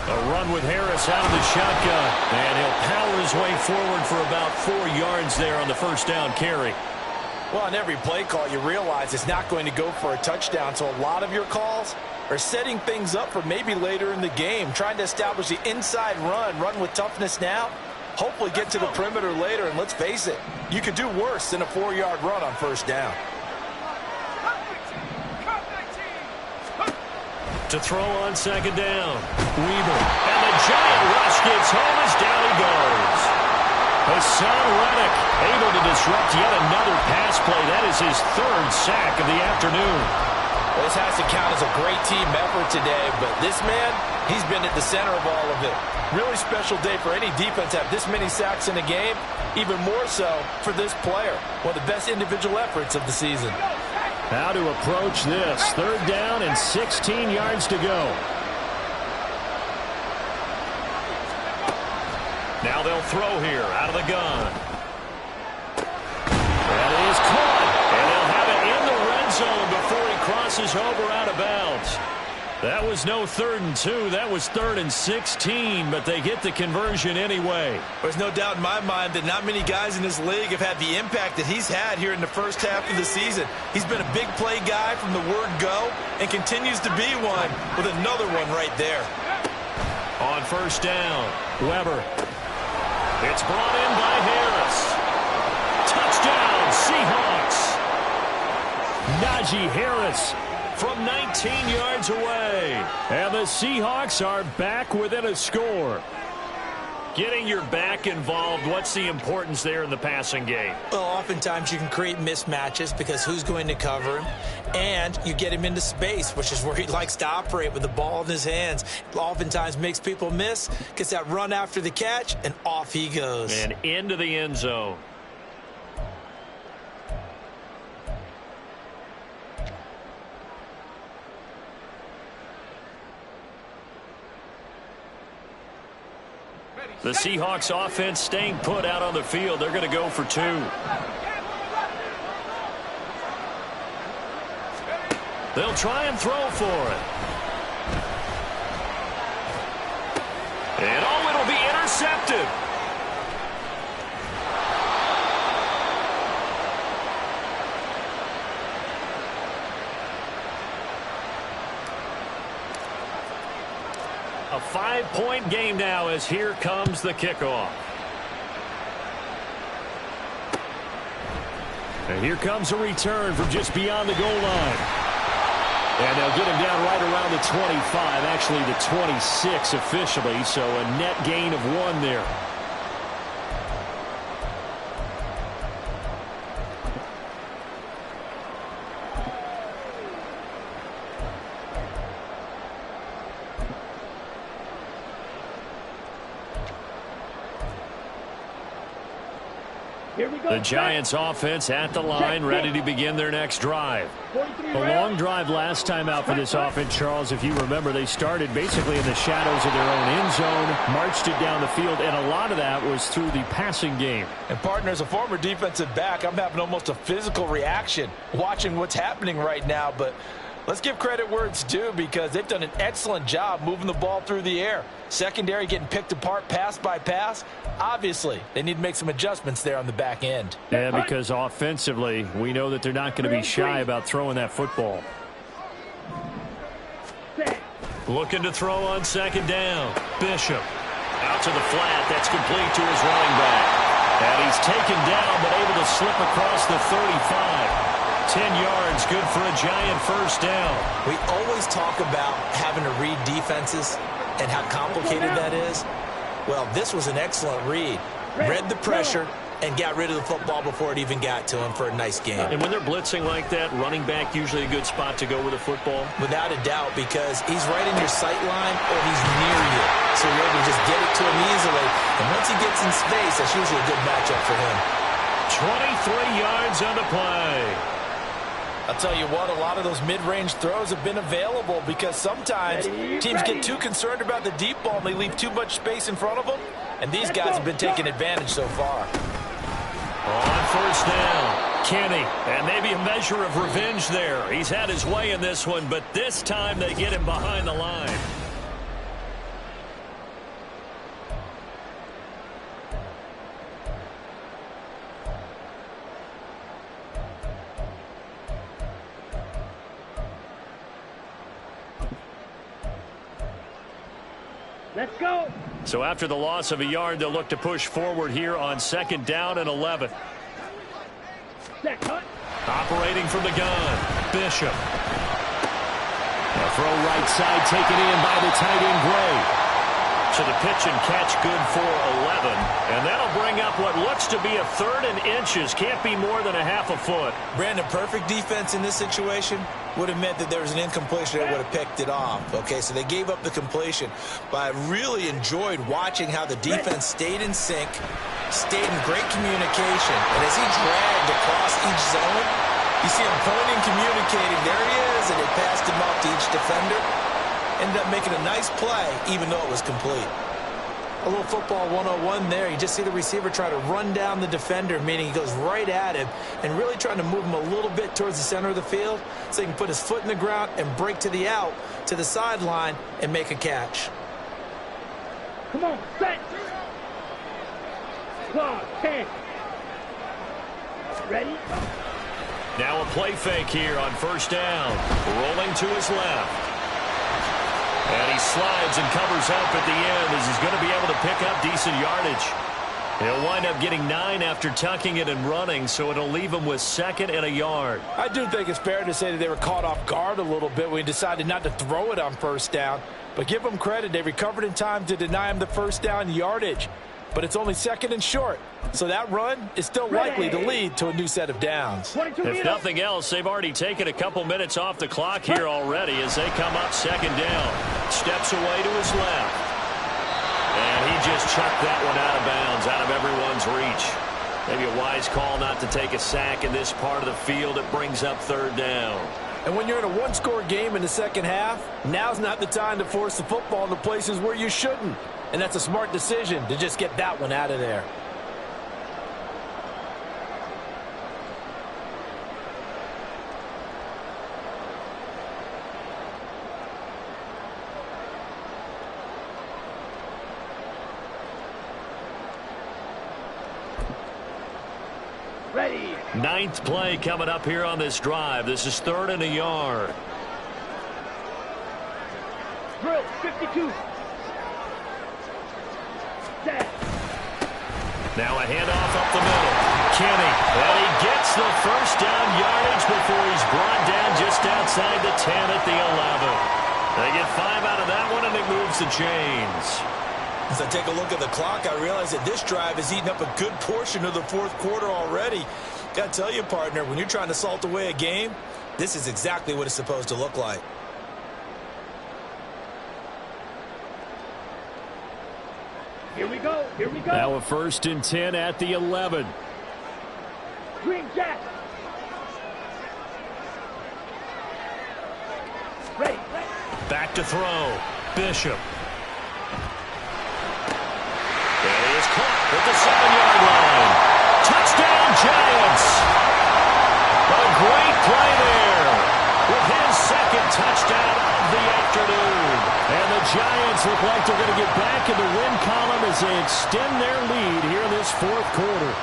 A run with Harris out of the shotgun. And he'll power his way forward for about 4 yards there on the first down carry. Well, on every play call, you realize it's not going to go for a touchdown. So a lot of your calls are setting things up for maybe later in the game, trying to establish the inside run with toughness now, hopefully get to the perimeter later. And let's face it, you could do worse than a 4-yard run on first down. To throw on second down, Weber. And the giant rush gets home as down he goes. Hassan Reddick able to disrupt yet another pass play. That is his 3rd sack of the afternoon. Well, this has to count as a great team effort today, but this man, he's been at the center of all of it. Really special day for any defense to have this many sacks in a game, even more so for this player. One of the best individual efforts of the season. How to approach this. 3rd down and 16 yards to go. Now they'll throw here out of the gun. That is caught. And they'll have it in the red zone before he crosses over out of bounds. That was no 3rd and 2. That was 3rd and 16, but they get the conversion anyway. There's no doubt in my mind that not many guys in this league have had the impact that he's had here in the first half of the season. He's been a big play guy from the word go and continues to be one with another one right there. On first down, Weber. It's brought in by Harris. Touchdown, Seahawks. Najee Harris from 19 yards away. And the Seahawks are back within a score. Getting your back involved, what's the importance there in the passing game? Well, oftentimes you can create mismatches because who's going to cover him, and you get him into space, which is where he likes to operate with the ball in his hands. Oftentimes makes people miss, gets that run after the catch, and off he goes. And into the end zone. The Seahawks offense staying put out on the field. They're going to go for 2. They'll try and throw for it. And oh, it'll be intercepted. A 5-point game now as here comes the kickoff. And here comes a return from just beyond the goal line. And they'll get him down right around the 25, actually the 26 officially, so a net gain of 1 there. The Giants offense at the line, ready to begin their next drive. A long drive last time out for this offense, Charles. If you remember, they started basically in the shadows of their own end zone, marched it down the field, and a lot of that was through the passing game. And partner, as a former defensive back, I'm having almost a physical reaction watching what's happening right now, but let's give credit where it's due because they've done an excellent job moving the ball through the air. Secondary getting picked apart pass by pass. Obviously, they need to make some adjustments there on the back end. Yeah, because offensively, we know that they're not going to be shy about throwing that football. Looking to throw on second down. Bishop out to the flat. That's complete to his running back. And he's taken down but able to slip across the 35. 10 yards, good for a Giant first down. We always talk about having to read defenses and how complicated that is. Well, this was an excellent read. Read the pressure and got rid of the football before it even got to him for a nice game. And when they're blitzing like that, running back usually a good spot to go with the football? Without a doubt, because he's right in your sight line or he's near you. So you're able to just get it to him easily. And once he gets in space, that's usually a good matchup for him. 23 yards on the play. I'll tell you what, a lot of those mid-range throws have been available because sometimes teams get too concerned about the deep ball and they leave too much space in front of them, and these guys have been taking advantage so far. On first down, Kenny, and maybe a measure of revenge there. He's had his way in this one, but this time they get him behind the line. Let's go. So after the loss of a yard, they'll look to push forward here on 2nd down and 11. Set cut. Operating from the gun, Bishop. A throw right side taken in by the tight end Gray. So the pitch and catch good for 11. And that'll bring up what looks to be a 3rd and inches. Can't be more than a half a foot. Brandon, perfect defense in this situation would have meant that there was an incompletion that would have picked it off. Okay, so they gave up the completion. But I really enjoyed watching how the defense stayed in sync, stayed in great communication. And as he dragged across each zone, you see him pointing, communicating. There he is, and it passed him off to each defender. Ended up making a nice play, even though it was complete. A little football 101 there. You just see the receiver try to run down the defender, meaning he goes right at him and really trying to move him a little bit towards the center of the field so he can put his foot in the ground and break to the out, to the sideline, and make a catch. Come on, set. Clock, 10. Ready? Now a play fake here on first down. Rolling to his left. And he slides and covers up at the end as he's going to be able to pick up decent yardage. He'll wind up getting 9 after tucking it and running, so it'll leave him with 2nd and a yard. I do think it's fair to say that they were caught off guard a little bit when he decided not to throw it on first down. But give them credit. They recovered in time to deny him the first down yardage. But it's only 2nd and short. So that run is still likely to lead to a new set of downs. If nothing else, they've already taken a couple minutes off the clock here already as they come up 2nd down. Steps away to his left. And he just chucked that one out of bounds, out of everyone's reach. Maybe a wise call not to take a sack in this part of the field. It brings up 3rd down. And when you're in a one-score game in the second half, now's not the time to force the football into places where you shouldn't. And that's a smart decision to just get that one out of there. Ready. 9th play coming up here on this drive. This is 3rd and a yard. Drill, 52. Set. Now a handoff up the middle. Kenny, and he gets the first down yardage before he's brought down just outside the 10 at the 11. They get 5 out of that one, and it moves the chains. As I take a look at the clock, I realize that this drive has eaten up a good portion of the 4th quarter already. Got to tell you, partner, when you're trying to salt away a game, this is exactly what it's supposed to look like. Here we go. Here we go. Now a 1st and 10 at the 11. Green Jack. Ready. Back to throw. Bishop. And he is caught at the 7-yard line. Touchdown, Giants. A great play there with his 2nd touchdown of the afternoon. And the Giants look like they're going to get back in the win column as they extend their lead here in this 4th quarter.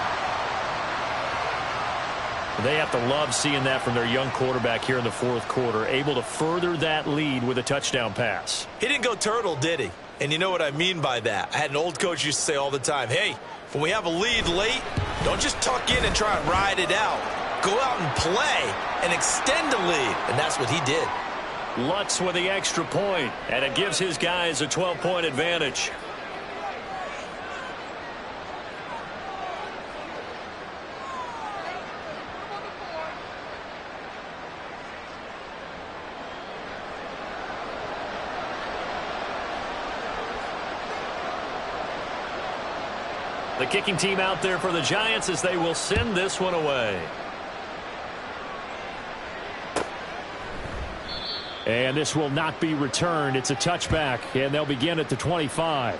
They have to love seeing that from their young quarterback here in the 4th quarter, able to further that lead with a touchdown pass. He didn't go turtle, did he? And you know what I mean by that. I had an old coach used to say all the time, hey, when we have a lead late, don't just tuck in and try and ride it out. Go out and play and extend the lead. And that's what he did. Lutz with the extra point, and it gives his guys a 12-point advantage. The kicking team out there for the Giants as they will send this one away. And this will not be returned. It's a touchback, and they'll begin at the 25.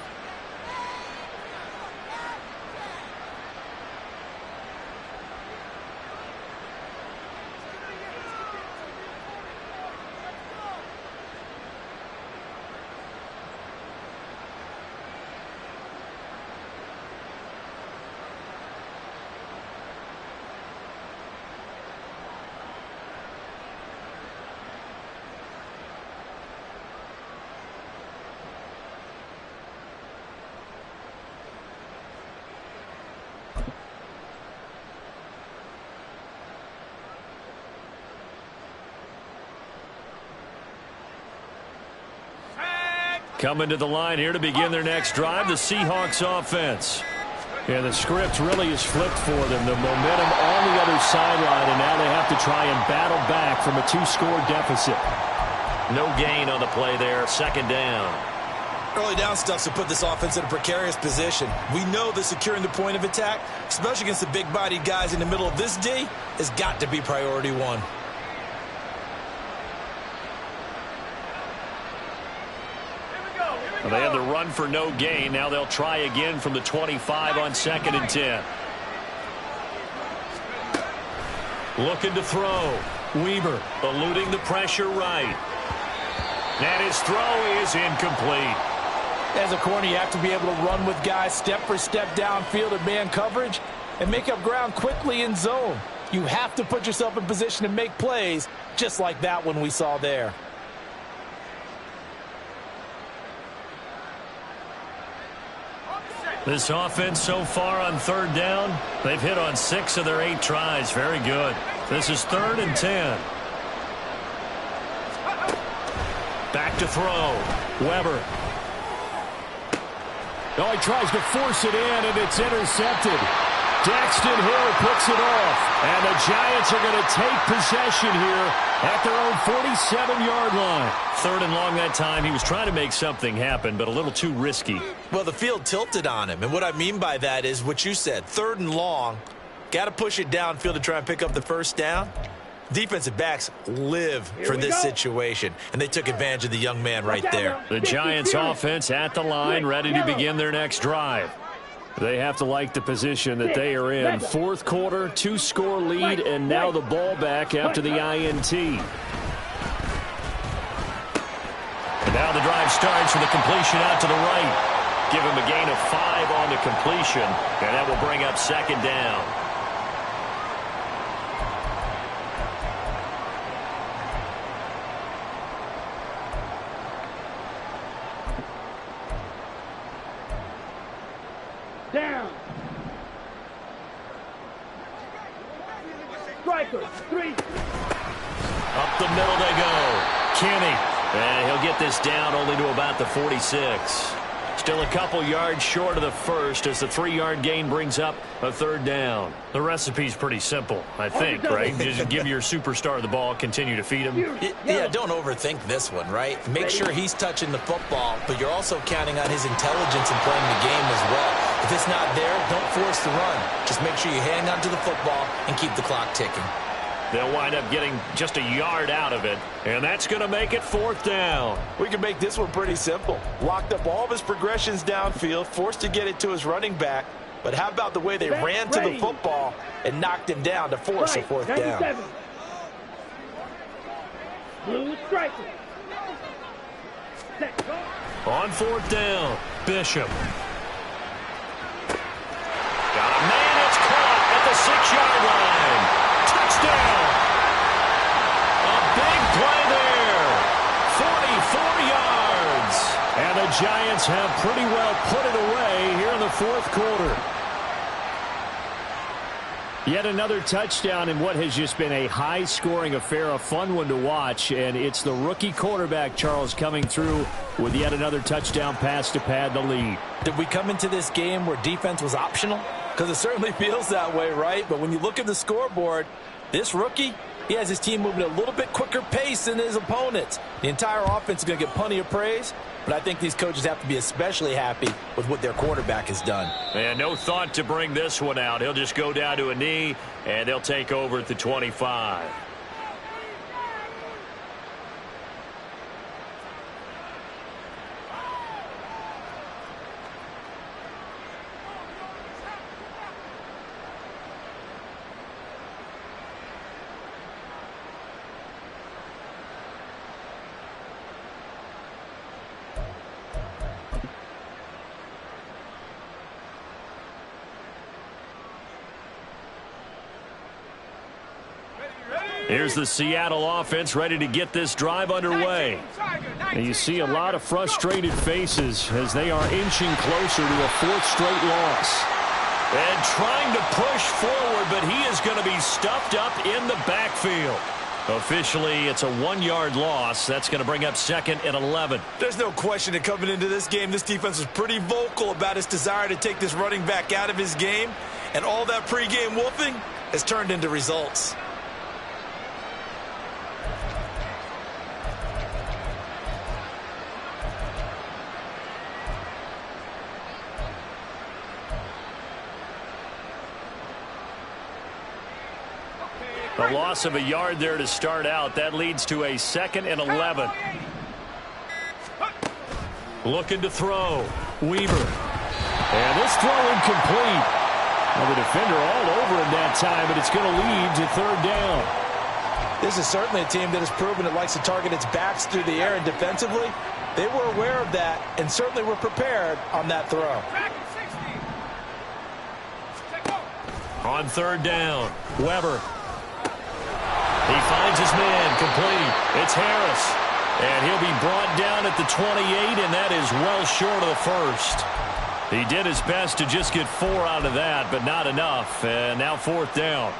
Coming to the line here to begin their next drive, the Seahawks offense. And the script really is flipped for them. The momentum on the other sideline, and now they have to try and battle back from a 2-score deficit. No gain on the play there. Second down. Early down stuffs to put this offense in a precarious position. We know that securing the point of attack, especially against the big-bodied guys in the middle of this D, has got to be priority one. They had the run for no gain. Now they'll try again from the 25 on 2nd and 10. Looking to throw. Weaver eluding the pressure right. And his throw is incomplete. As a corner, you have to be able to run with guys step for step downfield in man coverage and make up ground quickly in zone. You have to put yourself in position to make plays just like that one we saw there. This offense so far on 3rd down, they've hit on 6 of their 8 tries. Very good. This is 3rd and 10. Back to throw. Weber. Oh, he tries to force it in, and it's intercepted. Daxton Hill picks it off. And the Giants are going to take possession here at their own 47-yard line. 3rd and long that time. He was trying to make something happen, but a little too risky. Well, the field tilted on him, and what I mean by that is what you said. 3rd and long, got to push it downfield to try and pick up the first down. Defensive backs live for this situation, and they took advantage of the young man right there. The Giants offense at the line, ready to begin their next drive. They have to like the position that they are in. 4th quarter, 2-score lead, and now the ball back after the INT. And now the drive starts with a completion out to the right. Give him a gain of 5 on the completion, and that will bring up 2nd down. Down. Striker, 3. Up the middle they go. Kenny. And he'll get this down only to about the 46. Still a couple yards short of the first as the 3-yard gain brings up a 3rd down. The recipe's pretty simple, I think, right? Just give your superstar the ball, continue to feed him. Yeah, don't overthink this one, right? Make sure he's touching the football, but you're also counting on his intelligence in playing the game as well. If it's not there, don't force the run. Just make sure you hang on to the football and keep the clock ticking. They'll wind up getting just a yard out of it, and that's going to make it 4th down. We can make this one pretty simple. Locked up all of his progressions downfield, forced to get it to his running back. But how about the way they ran to the football and knocked him down to force a 4th down? Blue striker. On 4th down, Bishop. Got a man, it's caught at the 6-yard line. Touchdown! A big play there. 44 yards. And the Giants have pretty well put it away here in the 4th quarter. Yet another touchdown in what has just been a high-scoring affair, a fun one to watch. And it's the rookie quarterback, Charles, coming through with yet another touchdown pass to pad the lead. Did we come into this game where defense was optional? Because it certainly feels that way, right? But when you look at the scoreboard, this rookie, He has his team moving at a little bit quicker pace than his opponents. The entire offense is going to get plenty of praise, but I think these coaches have to be especially happy with what their quarterback has done. And no thought to bring this one out. He'll just go down to a knee, and they'll take over at the 25. Here's the Seattle offense ready to get this drive underway. And you see a lot of frustrated faces as they are inching closer to a fourth straight loss. And trying to push forward, but he is going to be stuffed up in the backfield. Officially, it's a 1-yard loss. That's going to bring up 2nd and 11. There's no question that coming into this game, this defense was pretty vocal about its desire to take this running back out of his game. And all that pregame wolfing has turned into results. A loss of a yard there to start out. That leads to a 2nd and 11. Looking to throw. Weaver. And this throw incomplete. Well, the defender all over him that time, but it's going to lead to 3rd down. This is certainly a team that has proven it likes to target its backs through the air, and defensively, they were aware of that and certainly were prepared on that throw. On 3rd down, Weber. He finds his man, complete. It's Harris. And he'll be brought down at the 28, and that is well short of the first. He did his best to just get 4 out of that, but not enough. And now 4th down.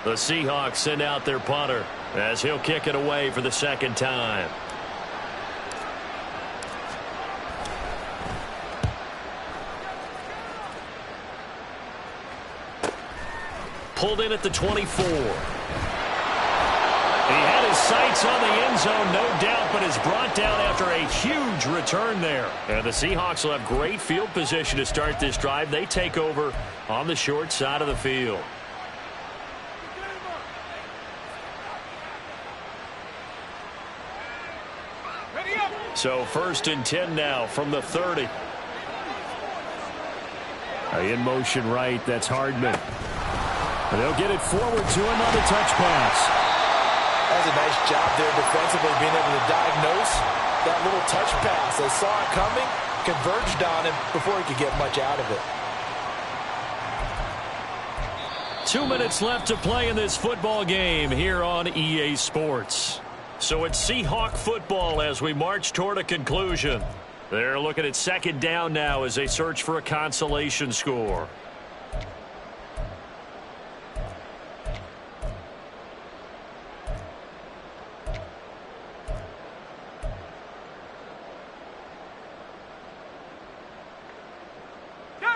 The Seahawks send out their punter as he'll kick it away for the 2nd time. Pulled in at the 24. He had his sights on the end zone, no doubt, but is brought down after a huge return there. And the Seahawks will have great field position to start this drive. They take over on the short side of the field. So 1st and 10 now from the 30. In motion right, that's Hardman. They'll get it forward to another touch pass. That was a nice job there defensively, being able to diagnose that little touch pass. They saw it coming, converged on him before he could get much out of it. 2 minutes left to play in this football game here on EA Sports. So it's Seahawk football as we march toward a conclusion. They're looking at 2nd down now as they search for a consolation score.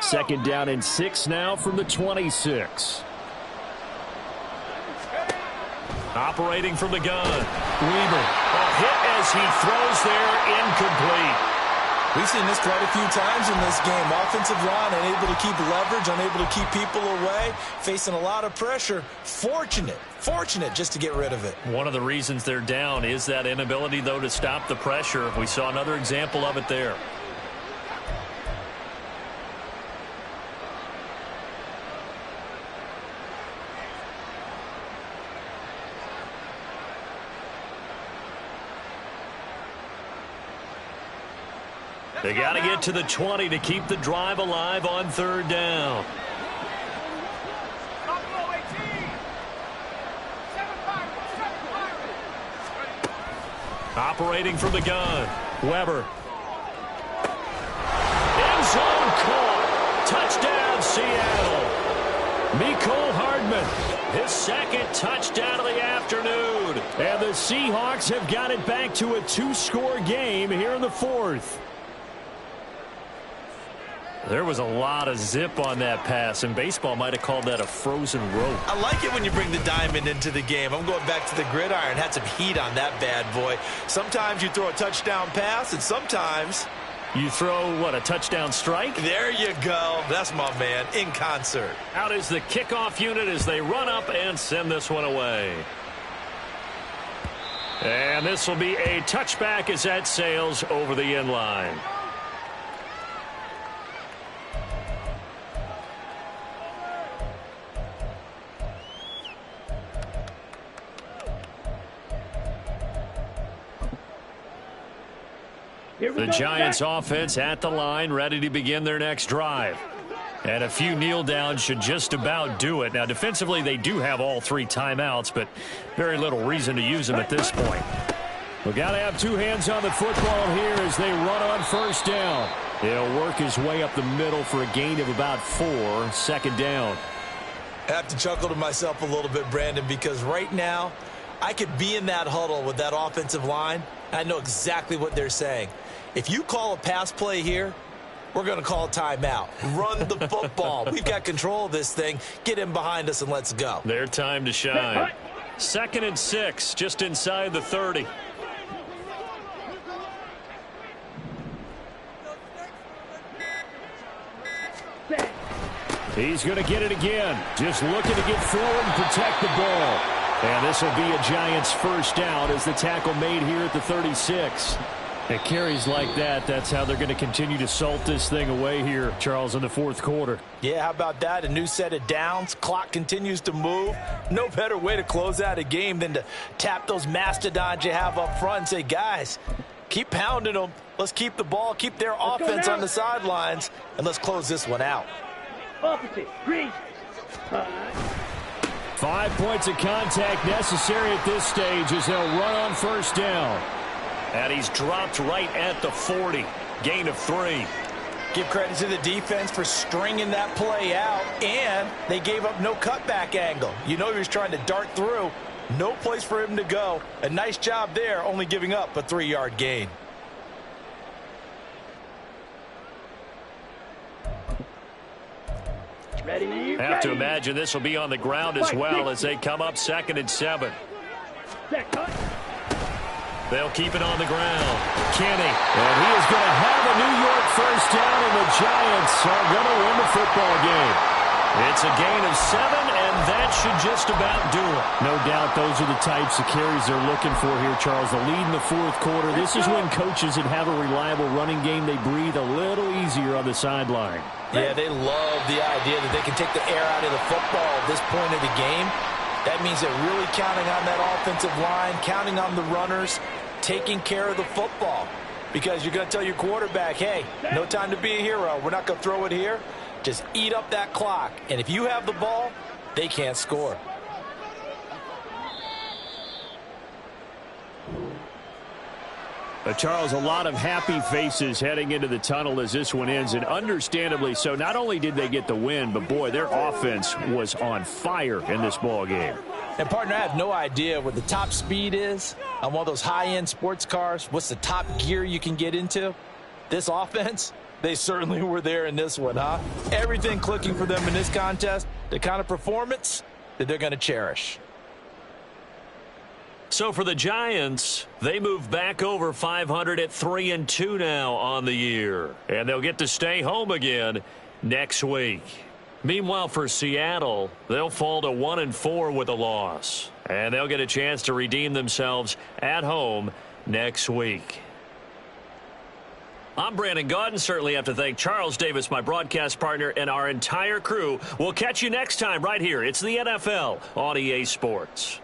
Second down and 6 now from the 26. Operating from the gun. Weaver. A hit as he throws there, incomplete. We've seen this quite a few times in this game. Offensive line unable to keep leverage, unable to keep people away, facing a lot of pressure. Fortunate just to get rid of it. One of the reasons they're down is that inability, though, to stop the pressure. We saw another example of it there. They got to get to the 20 to keep the drive alive on 3rd down. Operating from the gun. Weber. End zone caught. Touchdown, Seattle. Mecole Hardman his second touchdown of the afternoon. And the Seahawks have got it back to a 2-score game here in the fourth. There was a lot of zip on that pass, and baseball might have called that a frozen rope. I like it when you bring the diamond into the game. I'm going back to the gridiron. Had some heat on that bad boy. Sometimes you throw a touchdown pass, and sometimes you throw, what, a touchdown strike? There you go. That's my man, in concert. Out is the kickoff unit as they run up and send this one away. And this will be a touchback as that sails over the end line. The Giants offense at the line, ready to begin their next drive. And a few kneel downs should just about do it. Now, defensively, they do have all 3 timeouts, but very little reason to use them at this point. We've got to have 2 hands on the football here as they run on first down. He'll work his way up the middle for a gain of about 4, second down. I have to chuckle to myself a little bit, Brandon, because right now I could be in that huddle with that offensive line. I know exactly what they're saying. If you call a pass play here, we're going to call a timeout. Run the football. We've got control of this thing. Get in behind us and let's go. Their time to shine. 2nd and 6, just inside the 30. He's going to get it again. Just looking to get forward and protect the ball. And this will be a Giants first down as the tackle made here at the 36. It carries like that. That's how they're going to continue to salt this thing away here, Charles, in the fourth quarter. Yeah, how about that? A new set of downs. Clock continues to move. No better way to close out a game than to tap those mastodons you have up front and say, guys, keep pounding them. Let's keep the ball, keep their offense on the sidelines, and let's close this one out. Opposite, green. 5 points of contact necessary at this stage as they'll run on first down. And he's dropped right at the 40. Gain of 3. Give credit to the defense for stringing that play out, and they gave up no cutback angle. You know he was trying to dart through. No place for him to go. A nice job there, only giving up a 3-yard gain. Ready, have to imagine this will be on the ground as well as they come up 2nd and 7. They'll keep it on the ground. Kenny. And he is going to have a New York first down, and the Giants are going to win the football game. It's a gain of 7, and that should just about do it. No doubt those are the types of carries they're looking for here, Charles. The lead in the fourth quarter. This is when coaches that have a reliable running game, they breathe a little easier on the sideline. Yeah, they love the idea that they can take the air out of the football at this point of the game. That means they're really counting on that offensive line, counting on the runners, taking care of the football. Because you're going to tell your quarterback, hey, no time to be a hero. We're not going to throw it here. Just eat up that clock. And if you have the ball, they can't score. Charles, a lot of happy faces heading into the tunnel as this one ends, and understandably so. Not only did they get the win, but, boy, their offense was on fire in this ball game. And, partner, I have no idea what the top speed is on one of those high-end sports cars. What's the top gear you can get into? This offense, they certainly were there in this one, huh? Everything clicking for them in this contest, the kind of performance that they're going to cherish. So for the Giants, they move back over 500 at 3-2 now on the year. And they'll get to stay home again next week. Meanwhile, for Seattle, they'll fall to 1-4 with a loss. And they'll get a chance to redeem themselves at home next week. I'm Brandon Gaudin. Certainly have to thank Charles Davis, my broadcast partner, and our entire crew. We'll catch you next time right here. It's the NFL on EA Sports.